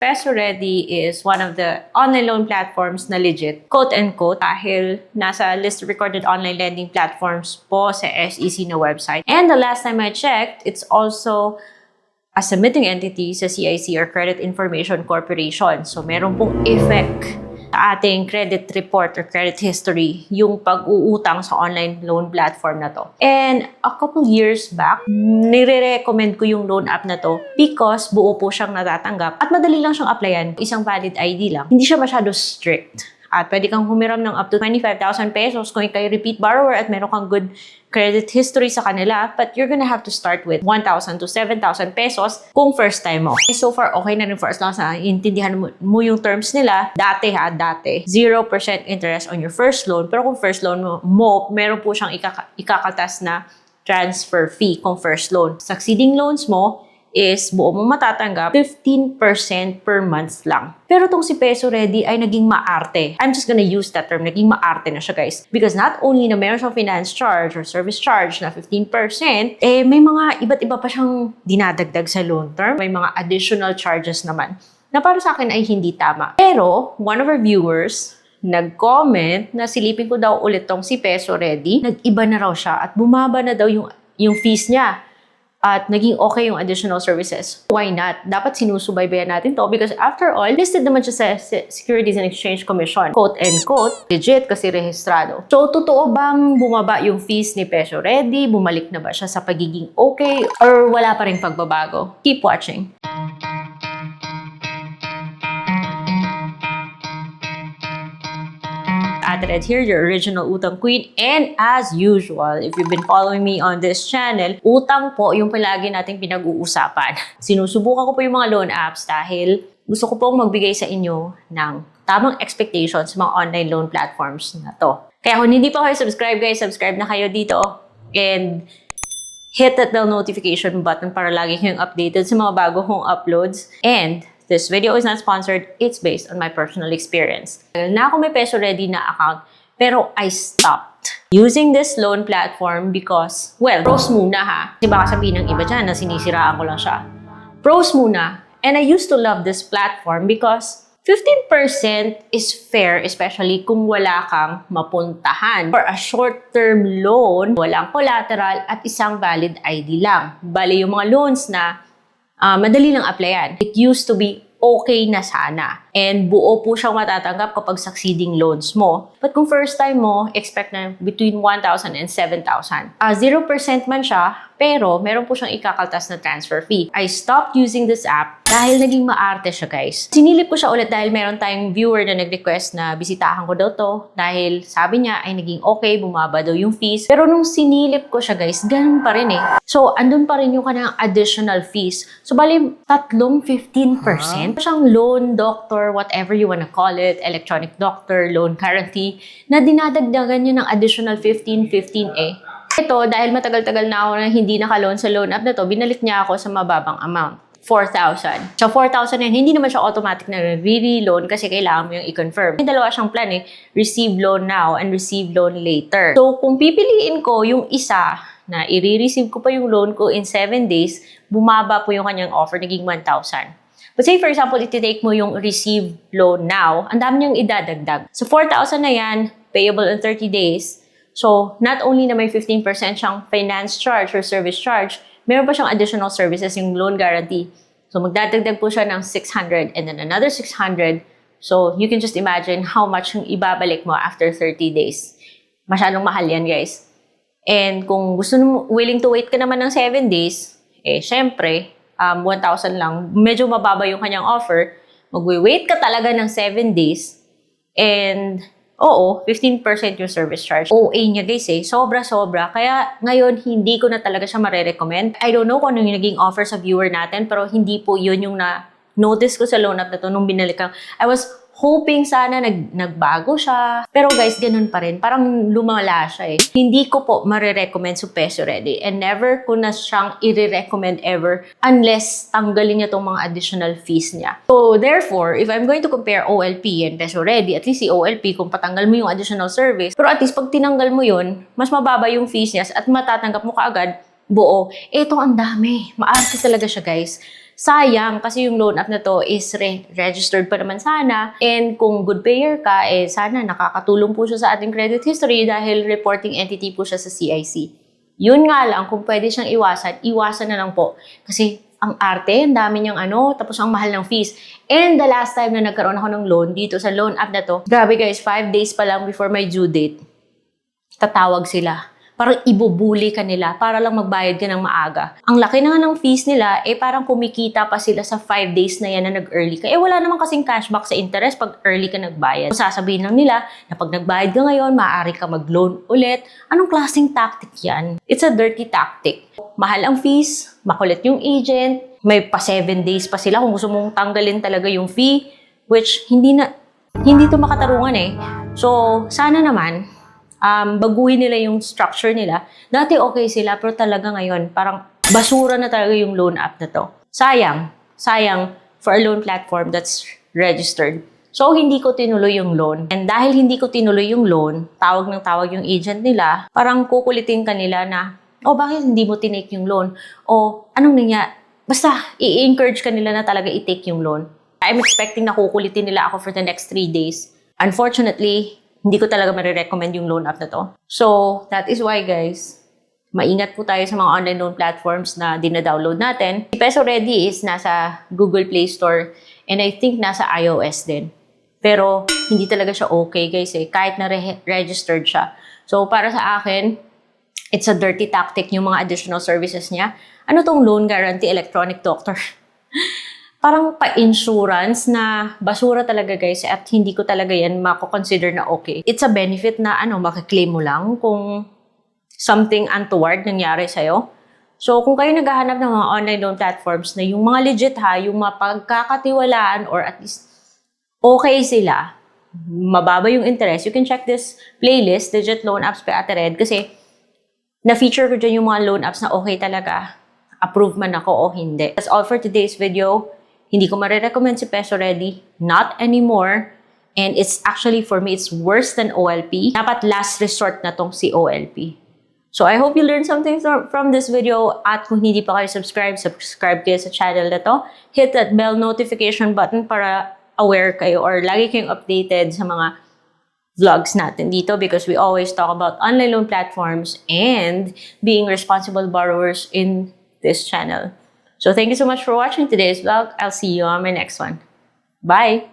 Peso Ready is one of the online loan platforms na legit, quote-unquote, dahil nasa list of recorded online lending platforms po sa SEC na website. And the last time I checked, it's also a submitting entity sa CIC or Credit Information Corporation. So meron pong effect sa ating credit report or credit history yung pag-uutang sa online loan platform na to. And a couple years back, nire-recommend ko yung loan app na to because buo po siyang natatanggap at madali lang siyang applyan. Isang valid ID lang. Hindi siya masyado strict. At pwede kang humiram ng up to 25,000 pesos kung ikay repeat borrower at meron kang good credit history sa kanila. But you're gonna have to start with 1,000 to 7,000 pesos kung first time mo. So far, okay na rin for as long as intindihan mo yung terms nila. Dati, 0% interest on your first loan. Pero kung first loan mo meron po siyang ikakatas na transfer fee kung first loan. Succeeding loans mo is buo mong matatanggap 15% per month lang. Pero tong si Peso Ready ay naging maarte. I'm just gonna use that term, naging maarte na siya guys. Because not only na meron siyang finance charge or service charge na 15%, may mga iba't iba pa siyang dinadagdag sa loan term. May mga additional charges naman na para sa akin ay hindi tama. Pero, one of our viewers nag-comment na silipin ko daw ulit tong si Peso Ready. Nag-iba na raw siya at bumaba na daw yung fees niya. At naging okay yung additional services. Why not? Dapat sinusubaybayan natin to because after all, listed naman siya sa Securities and Exchange Commission. Quote-unquote, legit kasi rehistrado. So, totoo bang bumaba yung fees ni Peso Ready? Bumalik na ba siya sa pagiging okay? Or wala pa rin pagbabago? Keep watching. Red here, your original utang queen. And as usual, if you've been following me on this channel, utang po yung palagi nating pinag-uusapan. Sinusubukan ko po yung mga loan apps dahil gusto ko pong magbigay sa inyo ng tamang expectations sa mga online loan platforms na to. Kaya kung hindi pa kayo subscribe guys, subscribe na kayo dito. And hit that bell notification button para lagi kayong updated sa mga bago kong uploads. And this video is not sponsored. It's based on my personal experience. Na ako may Peso Ready na account, pero I stopped using this loan platform because, well, pros muna ha. Kasi baka sabihin ng iba dyan na sinisiraan ko lang siya. Pros muna. And I used to love this platform because 15% is fair, especially kung wala kang mapuntahan. For a short-term loan, walang collateral at isang valid ID lang. Bali yung mga loans na madali lang applyan. It used to be okay na sana. And buo po siyang matatanggap kapag succeeding loans mo. But kung first time mo, expect na between 1,000 and 7,000. 0% man siya, pero meron po siyang ikakaltas na transfer fee. I stopped using this app dahil naging maarte siya guys. Sinilip ko siya ulit dahil meron tayong viewer na nag-request na bisitahan ko daw to dahil sabi niya ay naging okay, bumaba daw yung fees. Pero nung sinilip ko siya guys, ganun pa rin eh. So, andun pa rin yung kanyang additional fees. So, bali, tatlong 15%. Siyang loan, doctor, whatever you wanna call it, electronic doctor, loan guarantee, na dinadagdagan niya ng additional 15 eh. Ito, dahil matagal-tagal na ako na hindi naka-loan sa loan app na to, binalik niya ako sa mababang amount. 4,000. So, 4,000 yan, hindi naman siya automatic na re-loan kasi kailangan mo yung i-confirm. May dalawa siyang plan eh, receive loan now and receive loan later. So, kung pipiliin ko yung isa na i-receive ko pa yung loan ko in 7 days, bumaba po yung kanyang offer, naging 1,000. But say, for example, iti-take mo yung receive loan now, ang dami niyang idadagdag. So, 4,000 na yan, payable in 30 days. So, not only na may 15% siyang finance charge or service charge, meron pa siyang additional services, yung loan guarantee. So, magdadagdag po siya ng 600 and then another 600. So, you can just imagine how much yung ibabalik mo after 30 days. Masyadong mahal yan, guys. And kung gusto mo, willing to wait ka naman ng 7 days, syempre, 1,000 lang, medyo mababa yung kanyang offer, magwi-wait ka talaga ng 7 days, and, 15% yung service charge. OA niya guys sobra-sobra. Kaya ngayon, hindi ko na talaga siya marirecommend. I don't know kung ano yung naging offer sa viewer natin, pero hindi po yun yung na-notice ko sa loan app na to nung binalik ko. I was hoping sana nagbago siya. Pero guys, ganun pa rin. Parang lumala siya eh. Hindi ko po marirecommend sa Peso Ready. And never ko na siyang i-recommend ever unless tanggalin niya tong mga additional fees niya. So, therefore, if I'm going to compare OLP and Peso Ready, at least si OLP, kung patanggal mo yung additional service, pero at least pag tinanggal mo yun, mas mababa yung fees niya at matatanggap mo kaagad buo. Ito ang dami. Maarte talaga siya guys. Sayang kasi yung loan app na to is registered pa naman sana, and kung good payer ka, sana nakakatulong po siya sa ating credit history dahil reporting entity po siya sa CIC. Yun nga lang, kung pwede siyang iwasan na lang po. Kasi ang arte, ang dami niyang tapos ang mahal ng fees. And the last time na nagkaroon ako ng loan dito sa loan app na to, grabe guys, 5 days pa lang before my due date, tatawag sila. Parang ibubuli ka nila para lang magbayad ka ng maaga. Ang laki na nga ng fees nila, parang kumikita pa sila sa 5 days na yan na nag-early ka. Wala naman kasing cashback sa interest pag early ka nagbayad. So, sasabihin lang nila na pag nagbayad ka ngayon, maaari ka mag-loan ulit. Anong klaseng tactic yan? It's a dirty tactic. Mahal ang fees, makulit yung agent, may pa 7 days pa sila kung gusto mong tanggalin talaga yung fee, which hindi to makatarungan So, sana naman, baguhin nila yung structure nila. Dati okay sila, pero talaga ngayon, parang basura na talaga yung loan app na to. Sayang for a loan platform that's registered. So, hindi ko tinuloy yung loan. And dahil hindi ko tinuloy yung loan, tawag ng tawag yung agent nila, parang kukulitin ka nila na, bakit hindi mo tinake yung loan? Anong nangyari? Basta, i-encourage ka nila na talaga i-take yung loan. I'm expecting na kukulitin nila ako for the next 3 days. Unfortunately, hindi ko talaga marirecommend yung loan app na to. So, that is why guys, maingat po tayo sa mga online loan platforms na dina-download natin. Si Peso Ready is nasa Google Play Store and I think nasa iOS din. Pero, hindi talaga siya okay guys kahit na registered siya. So, para sa akin, it's a dirty tactic yung mga additional services niya. Ano tong loan guarantee electronic doctor? Parang pa-insurance na basura talaga guys at hindi ko talaga yan mako-consider na okay. It's a benefit na makaklaim mo lang kung something untoward nangyari sa'yo. So kung kayo naghahanap ng mga online loan platforms na yung mga legit yung mapagkakatiwalaan or at least okay sila, mababa yung interest, you can check this playlist, Legit Loan Apps by Ate Red, kasi na-feature ko dyan yung mga loan apps na okay talaga. Approve man ako o hindi. That's all for today's video. Hindi ko marirecommend si Peso Ready. Not anymore. And it's actually, for me, it's worse than OLP. Dapat last resort na tong si OLP. So, I hope you learned something from this video. At kung hindi pa kayo subscribe kayo sa channel na to. Hit that bell notification button para aware kayo or lagi kayong updated sa mga vlogs natin dito because we always talk about online loan platforms and being responsible borrowers in this channel. So thank you so much for watching today's vlog. I'll see you on my next one. Bye!